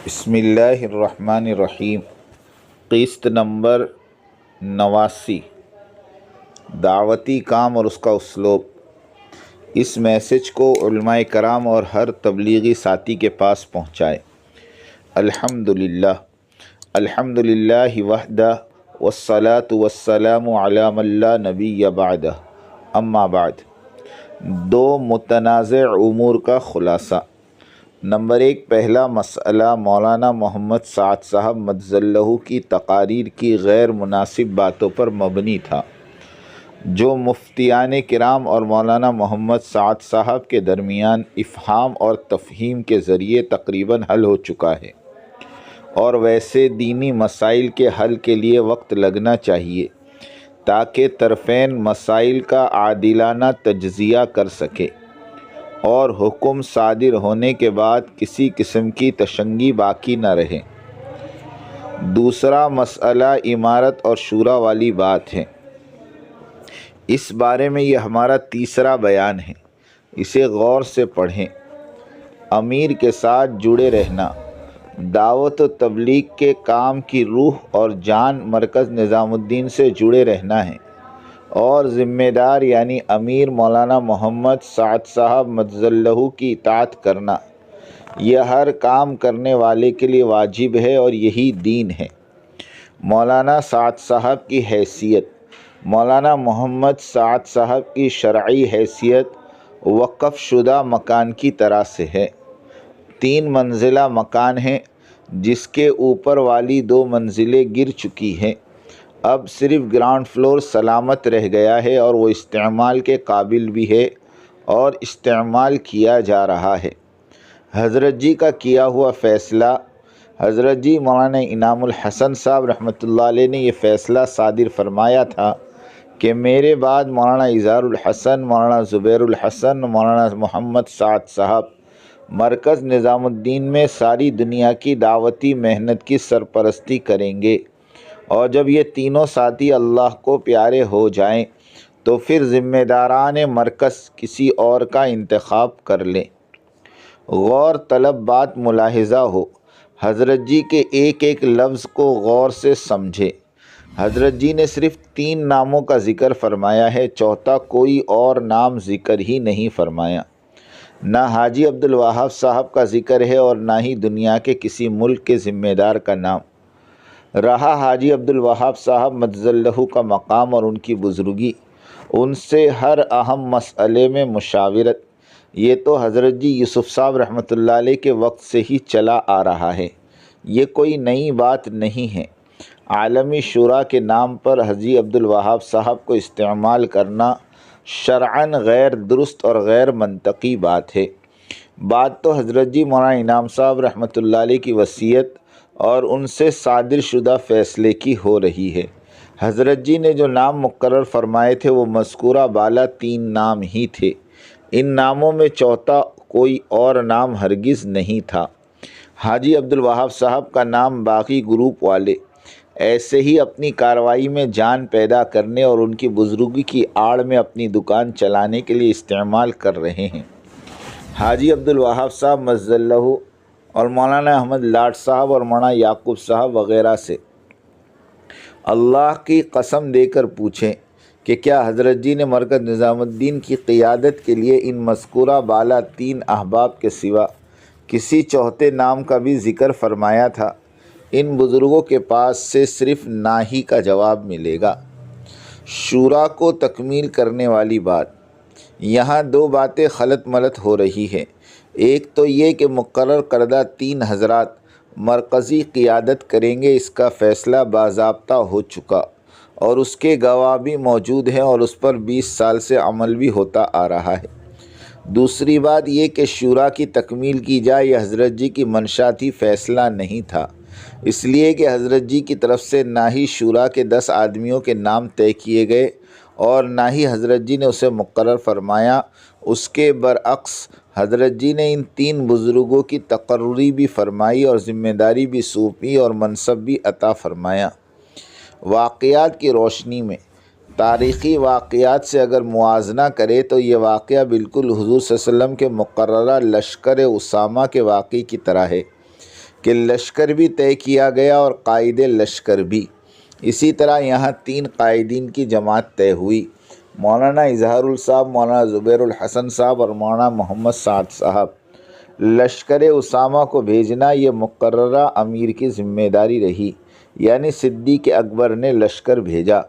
بسم اللہ الرحمن الرحیم۔ قسط نمبر 89، دعوتی کام اور اس کا اسلوب۔ اس میسج کو علماء کرام اور ہر تبلیغی ساتھی کے پاس پہنچائے۔ الحمدللہ الحمدللہ وحدہ والصلاة والسلام علی من لا نبی بعدہ، اما بعد۔ دو متنازع امور کا خلاصہ۔ نمبر 1، پہلا مسئلہ مولانا محمد سعد صاحب مدظ اللہ کی تقاریر کی غیر مناسب باتوں پر مبنی تھا، جو مفتیان کرام اور مولانا محمد سعد صاحب کے درمیان افہام اور تفہیم کے ذریعے تقریباً حل ہو چکا ہے، اور ویسے دینی مسائل کے حل کے لیے وقت لگنا چاہیے تاکہ طرفین مسائل کا عادلانہ تجزیہ کر سکے اور حکم صادر ہونے کے بعد کسی قسم کی تشنگی باقی نہ رہے۔ دوسرا مسئلہ امارت اور شورا والی بات ہے۔ اس بارے میں یہ ہمارا تیسرا بیان ہے، اسے غور سے پڑھیں۔ امیر کے ساتھ جڑے رہنا، دعوت و تبلیغ کے کام کی روح اور جان مرکز نظام الدین سے جڑے رہنا ہے، اور ذمہ دار یعنی امیر مولانا محمد سعد صاحب مدظ اللہ کی اطاعت کرنا، یہ ہر کام کرنے والے کے لیے واجب ہے اور یہی دین ہے۔ مولانا سعد صاحب کی حیثیت، مولانا محمد سعد صاحب کی شرعی حیثیت وقف شدہ مکان کی طرح سے ہے۔ 3 منزلہ مکان ہے، جس کے اوپر والی 2 منزلیں گر چکی ہیں، اب صرف گراؤنڈ فلور سلامت رہ گیا ہے، اور وہ استعمال کے قابل بھی ہے اور استعمال کیا جا رہا ہے۔ حضرت جی کا کیا ہوا فیصلہ، حضرت جی مولانا انعام الحسن صاحب رحمۃ اللہ علیہ نے یہ فیصلہ صادر فرمایا تھا کہ میرے بعد مولانا اظہار الحسن، مولانا زبیر الحسن، مولانا محمد سعد صاحب مرکز نظام الدین میں ساری دنیا کی دعوتی محنت کی سرپرستی کریں گے، اور جب یہ تینوں ساتھی اللہ کو پیارے ہو جائیں تو پھر ذمہ داران مرکز کسی اور کا انتخاب کر لیں۔ غور طلب بات ملاحظہ ہو، حضرت جی کے ایک ایک لفظ کو غور سے سمجھے۔ حضرت جی نے صرف 3 ناموں کا ذکر فرمایا ہے، چوتھا کوئی اور نام ذکر ہی نہیں فرمایا۔ نہ حاجی عبدالوہاب صاحب کا ذکر ہے اور نہ ہی دنیا کے کسی ملک کے ذمہ دار کا نام۔ رہا حاجی عبدالوہاب صاحب مدظ اللہ کا مقام اور ان کی بزرگی، ان سے ہر اہم مسئلے میں مشاورت، یہ تو حضرت جی یوسف صاحب رحمۃ اللہ علیہ کے وقت سے ہی چلا آ رہا ہے، یہ کوئی نئی بات نہیں ہے۔ عالمی شورا کے نام پر حاجی عبدالوہاب صاحب کو استعمال کرنا شرعاً غیر درست اور غیر منطقی بات ہے۔ بات تو حضرت جی مولانا انعام صاحب رحمۃ اللہ علیہ کی وصیت اور ان سے صادر شدہ فیصلے کی ہو رہی ہے۔ حضرت جی نے جو نام مقرر فرمائے تھے وہ مذکورہ بالا 3 نام ہی تھے، ان ناموں میں چوتھا کوئی اور نام ہرگز نہیں تھا۔ حاجی عبدالوہاب صاحب کا نام باقی گروپ والے ایسے ہی اپنی کارروائی میں جان پیدا کرنے اور ان کی بزرگی کی آڑ میں اپنی دکان چلانے کے لیے استعمال کر رہے ہیں۔ حاجی عبدالوہاب صاحب مدظ اللہ اور مولانا احمد لاٹ صاحب اور مولانا یعقوب صاحب وغیرہ سے اللہ کی قسم دے کر پوچھیں کہ کیا حضرت جی نے مرکز نظام الدین کی قیادت کے لیے ان مذکورہ بالا 3 احباب کے سوا کسی چوتھے نام کا بھی ذکر فرمایا تھا؟ ان بزرگوں کے پاس سے صرف نہ ہی کا جواب ملے گا۔ شورا کو تکمیل کرنے والی بات، یہاں 2 باتیں خلط ملط ہو رہی ہیں۔ ایک تو یہ کہ مقرر کردہ 3 حضرات مرکزی قیادت کریں گے، اس کا فیصلہ باضابطہ ہو چکا اور اس کے گواہ بھی موجود ہیں، اور اس پر 20 سال سے عمل بھی ہوتا آ رہا ہے۔ دوسری بات یہ کہ شورا کی تکمیل کی جائے، یہ حضرت جی کی منشا تھی، فیصلہ نہیں تھا، اس لیے کہ حضرت جی کی طرف سے نہ ہی شورا کے 10 آدمیوں کے نام طے کیے گئے اور نہ ہی حضرت جی نے اسے مقرر فرمایا۔ اس کے برعکس حضرت جی نے ان 3 بزرگوں کی تقرری بھی فرمائی اور ذمہ داری بھی سونپی اور منصب بھی عطا فرمایا۔ واقعات کی روشنی میں تاریخی واقعات سے اگر موازنہ کرے تو یہ واقعہ بالکل حضور صلی اللہ علیہ وسلم کے مقررہ لشکر اسامہ کے واقعے کی طرح ہے۔ کہ لشکر بھی طے کیا گیا اور قائد لشکر بھی۔ اسی طرح یہاں 3 قائدین کی جماعت طے ہوئی، مولانا اظہار الصاحب، مولانا زبیر الحسن صاحب اور مولانا محمد سعد صاحب۔ لشکر اسامہ کو بھیجنا یہ مقررہ امیر کی ذمہ داری رہی، یعنی صدیق اکبر نے لشکر بھیجا۔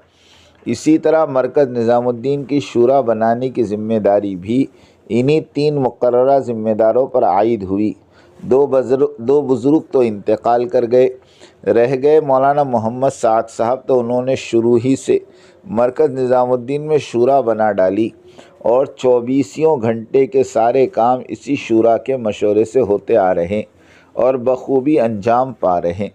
اسی طرح مرکز نظام الدین کی شورا بنانے کی ذمہ داری بھی انہی 3 مقررہ ذمہ داروں پر عائد ہوئی۔ دو بزرگ تو انتقال کر گئے، رہ گئے مولانا محمد سعد صاحب، تو انہوں نے شروع ہی سے مرکز نظام الدین میں شورا بنا ڈالی اور 24 گھنٹے کے سارے کام اسی شورا کے مشورے سے ہوتے آ رہے اور بخوبی انجام پا رہے۔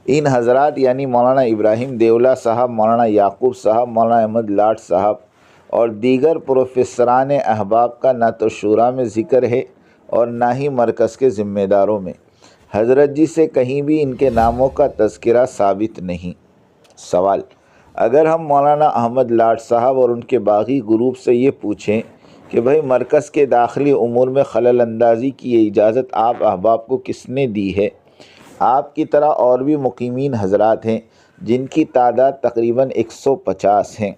ان حضرات یعنی مولانا ابراہیم دیولہ صاحب، مولانا یعقوب صاحب، مولانا احمد لاٹ صاحب اور دیگر پروفیسران احباب کا نہ تو شورا میں ذکر ہے اور نہ ہی مرکز کے ذمہ داروں میں۔ حضرت جی سے کہیں بھی ان کے ناموں کا تذکرہ ثابت نہیں۔ سوال: اگر ہم مولانا احمد لاٹ صاحب اور ان کے باغی گروپ سے یہ پوچھیں کہ بھئی مرکز کے داخلی امور میں خلل اندازی کی یہ اجازت آپ احباب کو کس نے دی ہے؟ آپ کی طرح اور بھی مقیمین حضرات ہیں جن کی تعداد تقریباً 150 ہیں۔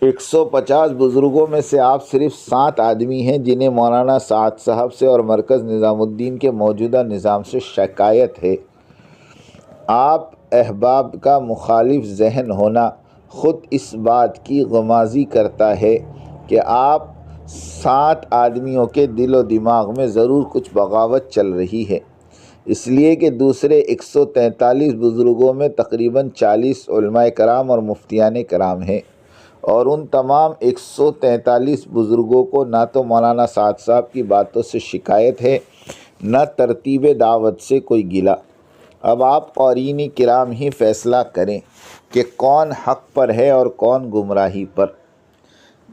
150 بزرگوں میں سے آپ صرف 7 آدمی ہیں جنہیں مولانا سعد صاحب سے اور مرکز نظام الدین کے موجودہ نظام سے شکایت ہے۔ آپ احباب کا مخالف ذہن ہونا خود اس بات کی غمازی کرتا ہے کہ آپ 7 آدمیوں کے دل و دماغ میں ضرور کچھ بغاوت چل رہی ہے، اس لیے کہ دوسرے 143 بزرگوں میں تقریباً 40 علماء کرام اور مفتیان کرام ہیں، اور ان تمام 143 بزرگوں کو نہ تو مولانا سعد صاحب کی باتوں سے شکایت ہے، نہ ترتیب دعوت سے کوئی گلہ۔ اب آپ قارئین کرام ہی فیصلہ کریں کہ کون حق پر ہے اور کون گمراہی پر۔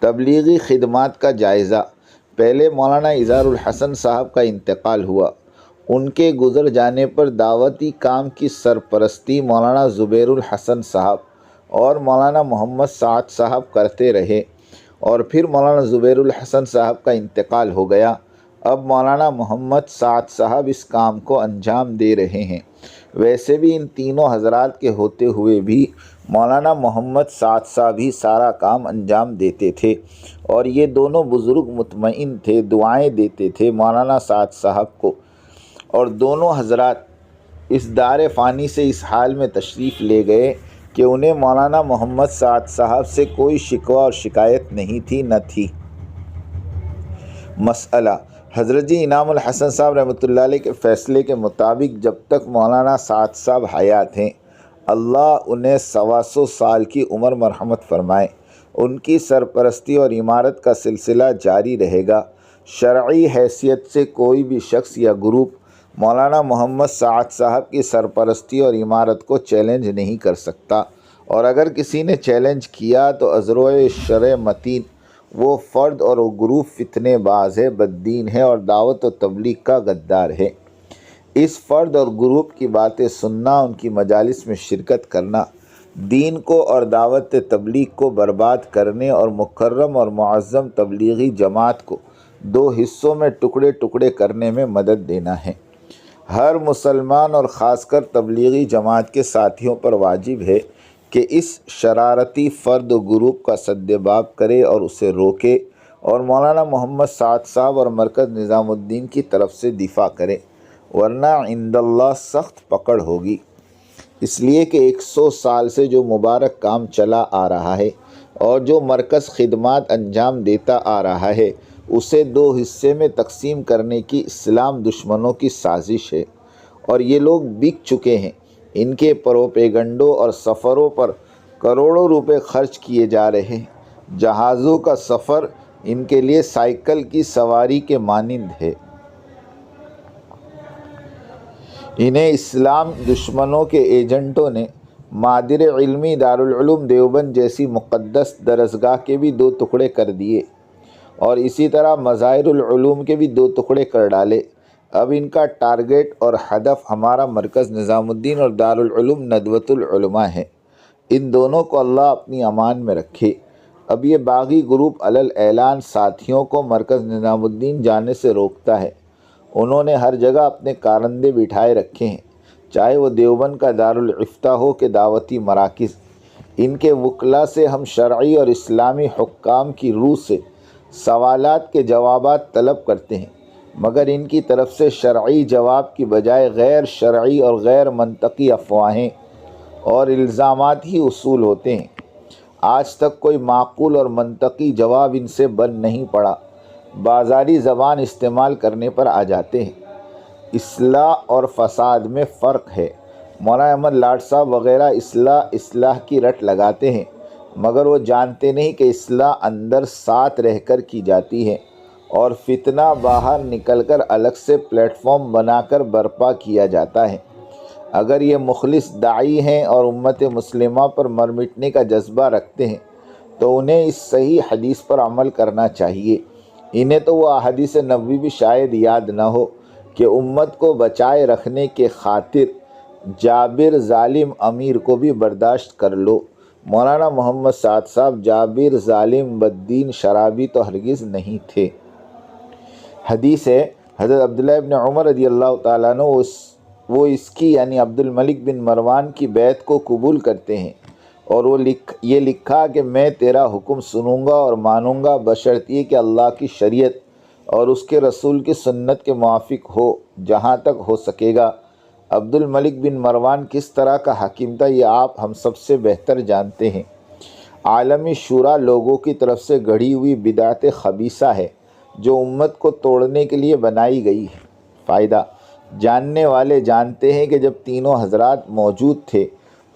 تبلیغی خدمات کا جائزہ: پہلے مولانا اظہار الحسن صاحب کا انتقال ہوا، ان کے گزر جانے پر دعوتی کام کی سرپرستی مولانا زبیر الحسن صاحب اور مولانا محمد سعد صاحب کرتے رہے، اور پھر مولانا زبیر الحسن صاحب کا انتقال ہو گیا۔ اب مولانا محمد سعد صاحب اس کام کو انجام دے رہے ہیں۔ ویسے بھی ان تینوں حضرات کے ہوتے ہوئے بھی مولانا محمد سعد صاحب ہی سارا کام انجام دیتے تھے، اور یہ دونوں بزرگ مطمئن تھے، دعائیں دیتے تھے مولانا سعد صاحب کو، اور دونوں حضرات اس دار فانی سے اس حال میں تشریف لے گئے کہ انہیں مولانا محمد سعد صاحب سے کوئی شکوہ اور شکایت نہیں تھی، نہ تھی۔ مسئلہ: حضرت جی انعام الحسن صاحب رحمۃ اللہ علیہ کے فیصلے کے مطابق جب تک مولانا سعد صاحب حیات ہیں، اللہ انہیں 125 سال کی عمر مرحمت فرمائے، ان کی سرپرستی اور امارت کا سلسلہ جاری رہے گا۔ شرعی حیثیت سے کوئی بھی شخص یا گروپ مولانا محمد سعد صاحب کی سرپرستی اور امارت کو چیلنج نہیں کر سکتا، اور اگر کسی نے چیلنج کیا تو ازروع شرع متین وہ فرد اور وہ گروپ فتنے باز ہے، بددین ہے اور دعوت و تبلیغ کا غدار ہے۔ اس فرد اور گروپ کی باتیں سننا، ان کی مجالس میں شرکت کرنا، دین کو اور دعوت تبلیغ کو برباد کرنے اور مکرم اور معظم تبلیغی جماعت کو 2 حصوں میں ٹکڑے ٹکڑے کرنے میں مدد دینا ہے۔ ہر مسلمان اور خاص کر تبلیغی جماعت کے ساتھیوں پر واجب ہے کہ اس شرارتی فرد و گروپ کا سد باب کرے اور اسے روکے، اور مولانا محمد سعد صاحب اور مرکز نظام الدین کی طرف سے دفاع کرے، ورنہ عند اللہ سخت پکڑ ہوگی۔ اس لیے کہ 100 سال سے جو مبارک کام چلا آ رہا ہے اور جو مرکز خدمات انجام دیتا آ رہا ہے، اسے 2 حصے میں تقسیم کرنے کی اسلام دشمنوں کی سازش ہے، اور یہ لوگ بک چکے ہیں۔ ان کے پروپیگنڈوں اور سفروں پر کروڑوں روپے خرچ کیے جا رہے ہیں۔ جہازوں کا سفر ان کے لیے سائیکل کی سواری کے مانند ہے۔ انہیں اسلام دشمنوں کے ایجنٹوں نے مادر علمی دارالعلوم دیوبند جیسی مقدس درسگاہ کے بھی 2 ٹکڑے کر دیے، اور اسی طرح مظاہر العلوم کے بھی 2 ٹکڑے کر ڈالے۔ اب ان کا ٹارگٹ اور ہدف ہمارا مرکز نظام الدین اور دارالعلوم ندوۃ العلماء ہے۔ ان دونوں کو اللہ اپنی امان میں رکھے۔ اب یہ باغی گروپ علل اعلان ساتھیوں کو مرکز نظام الدین جانے سے روکتا ہے، انہوں نے ہر جگہ اپنے کارندے بٹھائے رکھے ہیں، چاہے وہ دیوبند کا دارالفتہ ہو کہ دعوتی مراکز۔ ان کے وکلاء سے ہم شرعی اور اسلامی حکام کی روح سے سوالات کے جوابات طلب کرتے ہیں، مگر ان کی طرف سے شرعی جواب کی بجائے غیر شرعی اور غیر منطقی افواہیں اور الزامات ہی اصول ہوتے ہیں۔ آج تک کوئی معقول اور منطقی جواب ان سے بن نہیں پڑا، بازاری زبان استعمال کرنے پر آ جاتے ہیں۔ اصلاح اور فساد میں فرق ہے۔ مولانا احمد لاڈ صاحب وغیرہ اصلاح کی رٹ لگاتے ہیں، مگر وہ جانتے نہیں کہ اصلاح اندر ساتھ رہ کر کی جاتی ہے اور فتنہ باہر نکل کر الگ سے پلیٹ فارم بنا کر برپا کیا جاتا ہے۔ اگر یہ مخلص داعی ہیں اور امت مسلمہ پر مر مٹنے کا جذبہ رکھتے ہیں تو انہیں اس صحیح حدیث پر عمل کرنا چاہیے۔ انہیں تو وہ احادیث نبوی بھی شاید یاد نہ ہو کہ امت کو بچائے رکھنے کے خاطر جابر ظالم امیر کو بھی برداشت کر لو۔ مولانا محمد سعد صاحب جابر ظالم بددین شرابی تو ہرگز نہیں تھے۔ حدیث ہے، حضرت عبداللہ ابن عمر رضی اللہ تعالیٰ عنہ وہ اس کی یعنی عبد الملک بن مروان کی بیعت کو قبول کرتے ہیں، اور وہ یہ لکھا کہ میں تیرا حکم سنوں گا اور مانوں گا بشرط یہ کہ اللہ کی شریعت اور اس کے رسول کی سنت کے موافق ہو جہاں تک ہو سکے گا۔ عبد الملک بن مروان کس طرح کا حاکم تھا یہ آپ ہم سب سے بہتر جانتے ہیں۔ عالمی شورا لوگوں کی طرف سے گڑھی ہوئی بدعت خبیثہ ہے جو امت کو توڑنے کے لیے بنائی گئی ہے۔ فائدہ: جاننے والے جانتے ہیں کہ جب تینوں حضرات موجود تھے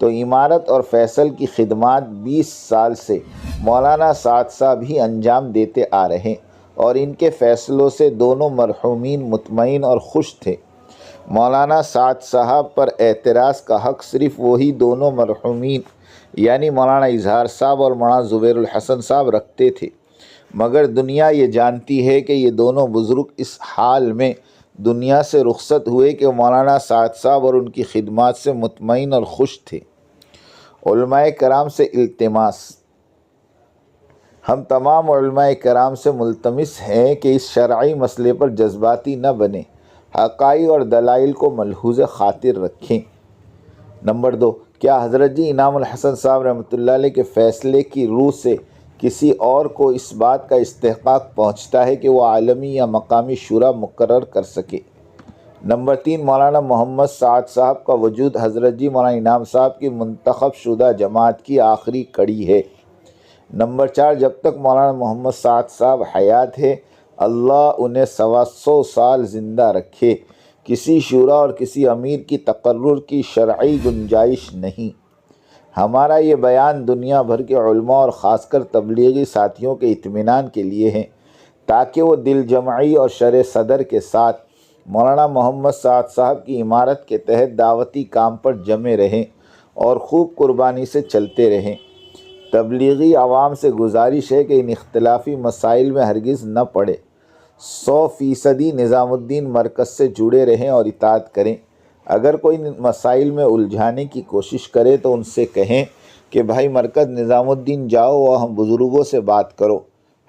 تو عمارت اور فیصل کی خدمات 20 سال سے مولانا سعد صاحب ہی انجام دیتے آ رہے اور ان کے فیصلوں سے دونوں مرحومین مطمئن اور خوش تھے۔ مولانا سعد صاحب پر اعتراض کا حق صرف وہی دونوں مرحومین یعنی مولانا اظہار صاحب اور مولانا زبیر الحسن صاحب رکھتے تھے، مگر دنیا یہ جانتی ہے کہ یہ دونوں بزرگ اس حال میں دنیا سے رخصت ہوئے کہ مولانا سعد صاحب اور ان کی خدمات سے مطمئن اور خوش تھے۔ علماء کرام سے التماس: ہم تمام علماء کرام سے ملتمس ہیں کہ اس شرعی مسئلے پر جذباتی نہ بنیں، حقائق اور دلائل کو ملحوظ خاطر رکھیں۔ نمبر 2، کیا حضرت جی انعام الحسن صاحب رحمۃ اللہ علیہ کے فیصلے کی روح سے کسی اور کو اس بات کا استحقاق پہنچتا ہے کہ وہ عالمی یا مقامی شورا مقرر کر سکے؟ نمبر 3، مولانا محمد سعد صاحب کا وجود حضرت جی مولانا انعام صاحب کی منتخب شدہ جماعت کی آخری کڑی ہے۔ نمبر 4، جب تک مولانا محمد سعد صاحب حیات ہے اللہ انہیں 125 سال زندہ رکھے، کسی شورا اور کسی امیر کی تقرر کی شرعی گنجائش نہیں۔ ہمارا یہ بیان دنیا بھر کے علماء اور خاص کر تبلیغی ساتھیوں کے اطمینان کے لیے ہے تاکہ وہ دل جمعی اور شرح صدر کے ساتھ مولانا محمد سعد صاحب کی عمارت کے تحت دعوتی کام پر جمے رہیں اور خوب قربانی سے چلتے رہیں۔ تبلیغی عوام سے گزارش ہے کہ ان اختلافی مسائل میں ہرگز نہ پڑے، 100% نظام الدین مرکز سے جڑے رہیں اور اطاعت کریں۔ اگر کوئی مسائل میں الجھانے کی کوشش کرے تو ان سے کہیں کہ بھائی مرکز نظام الدین جاؤ اور ہم بزرگوں سے بات کرو،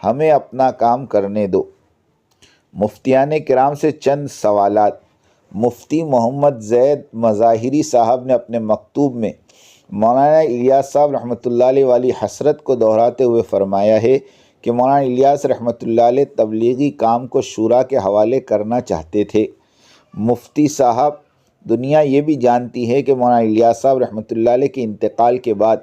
ہمیں اپنا کام کرنے دو۔ مفتیان کرام سے چند سوالات۔ مفتی محمد زید مظاہری صاحب نے اپنے مکتوب میں مولانا الیاس صاحب رحمۃ اللہ علیہ والی حسرت کو دہراتے ہوئے فرمایا ہے کہ مولانا الیاس رحمۃ اللہ علیہ تبلیغی کام کو شورا کے حوالے کرنا چاہتے تھے۔ مفتی صاحب، دنیا یہ بھی جانتی ہے کہ مولانا الیاس صاحب رحمۃ اللہ علیہ کے انتقال کے بعد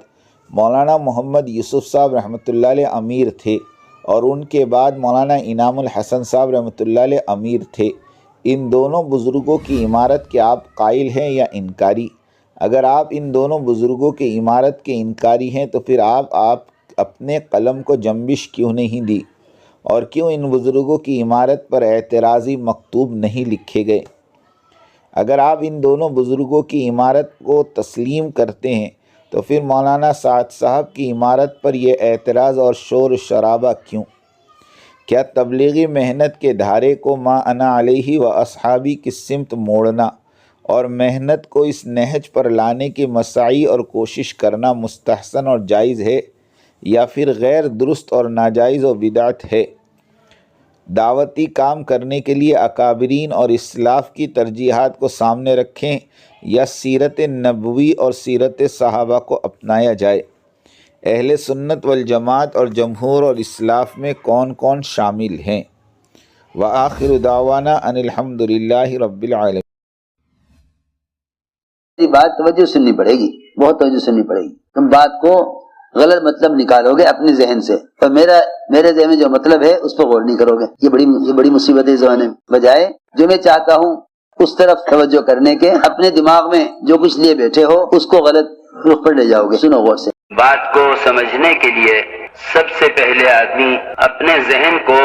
مولانا محمد یوسف صاحب رحمۃ اللہ علیہ امیر تھے اور ان کے بعد مولانا انعام الحسن صاحب رحمۃ اللہ علیہ امیر تھے۔ ان دونوں بزرگوں کی عمارت کے آپ قائل ہیں یا انکاری؟ اگر آپ ان دونوں بزرگوں کی عمارت کے انکاری ہیں تو پھر آپ اپنے قلم کو جنبش کیوں نہیں دی اور کیوں ان بزرگوں کی عمارت پر اعتراضی مکتوب نہیں لکھے گئے؟ اگر آپ ان دونوں بزرگوں کی عمارت کو تسلیم کرتے ہیں تو پھر مولانا سعد صاحب کی عمارت پر یہ اعتراض اور شور شرابہ کیوں؟ کیا تبلیغی محنت کے دھارے کو ما انا علیہ و اصحابی کی سمت موڑنا اور محنت کو اس نہج پر لانے کی مساعی اور کوشش کرنا مستحسن اور جائز ہے یا پھر غیر درست اور ناجائز و بدعت ہے؟ دعوتی کام کرنے کے لیے اکابرین اور اسلاف کی ترجیحات کو سامنے رکھیں یا سیرت نبوی اور سیرت صحابہ کو اپنایا جائے؟ اہل سنت والجماعت اور جمہور اور اسلاف میں کون کون شامل ہیں؟ وآخر دعوانا ان الحمد للہ رب العالمین۔ یہ بات توجہ سننی پڑے گی، بہت توجہ سننی پڑے گی۔ تم بات کو غلط مطلب نکالو گے اپنے ذہن سے، اور میرے ذہن میں جو مطلب ہے اس پر غور نہیں کرو گے۔ یہ بڑی مصیبت ہے اس زمانے میں۔ بجائے جو میں چاہتا ہوں اس طرف توجہ کرنے کے، اپنے دماغ میں جو کچھ لیے بیٹھے ہو اس کو غلط رخ پر لے جاؤ گے۔ سنو غور سے۔ بات کو سمجھنے کے لیے سب سے پہلے آدمی اپنے ذہن کو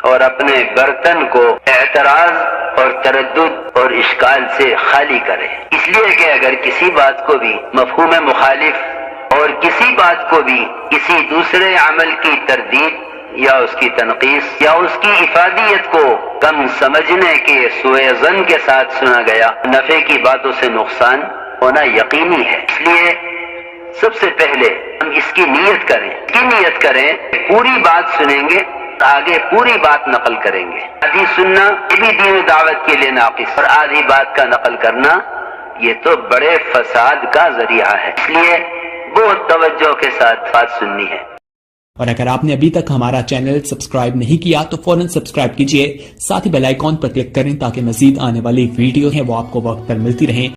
اور اپنے برتن کو اعتراض اور تردد اور اشکال سے خالی کرے، اس لیے کہ اگر کسی بات کو بھی مفہوم مخالف اور کسی بات کو بھی کسی دوسرے عمل کی تردید یا اس کی تنقیص یا اس کی افادیت کو کم سمجھنے کے سوء ظن کے ساتھ سنا گیا، نفع کی باتوں سے نقصان ہونا یقینی ہے۔ اس لیے سب سے پہلے ہم اس کی نیت کریں، پوری بات سنیں گے، آگے پوری بات نقل کریں گے۔ آدھی سننا یہ بھی دین و دعوت کے لیے ناقص، اور آدھی بات کا نقل کرنا یہ تو بڑے فساد کا ذریعہ ہے۔ اس لیے بہت توجہ کے ساتھ بات سننی ہے۔ اور اگر آپ نے ابھی تک ہمارا چینل سبسکرائب نہیں کیا تو فوراً سبسکرائب کیجئے، ساتھ ہی بیل آئیکن پر کلک کریں تاکہ مزید آنے والی ویڈیو ہیں وہ آپ کو وقت پر ملتی رہیں۔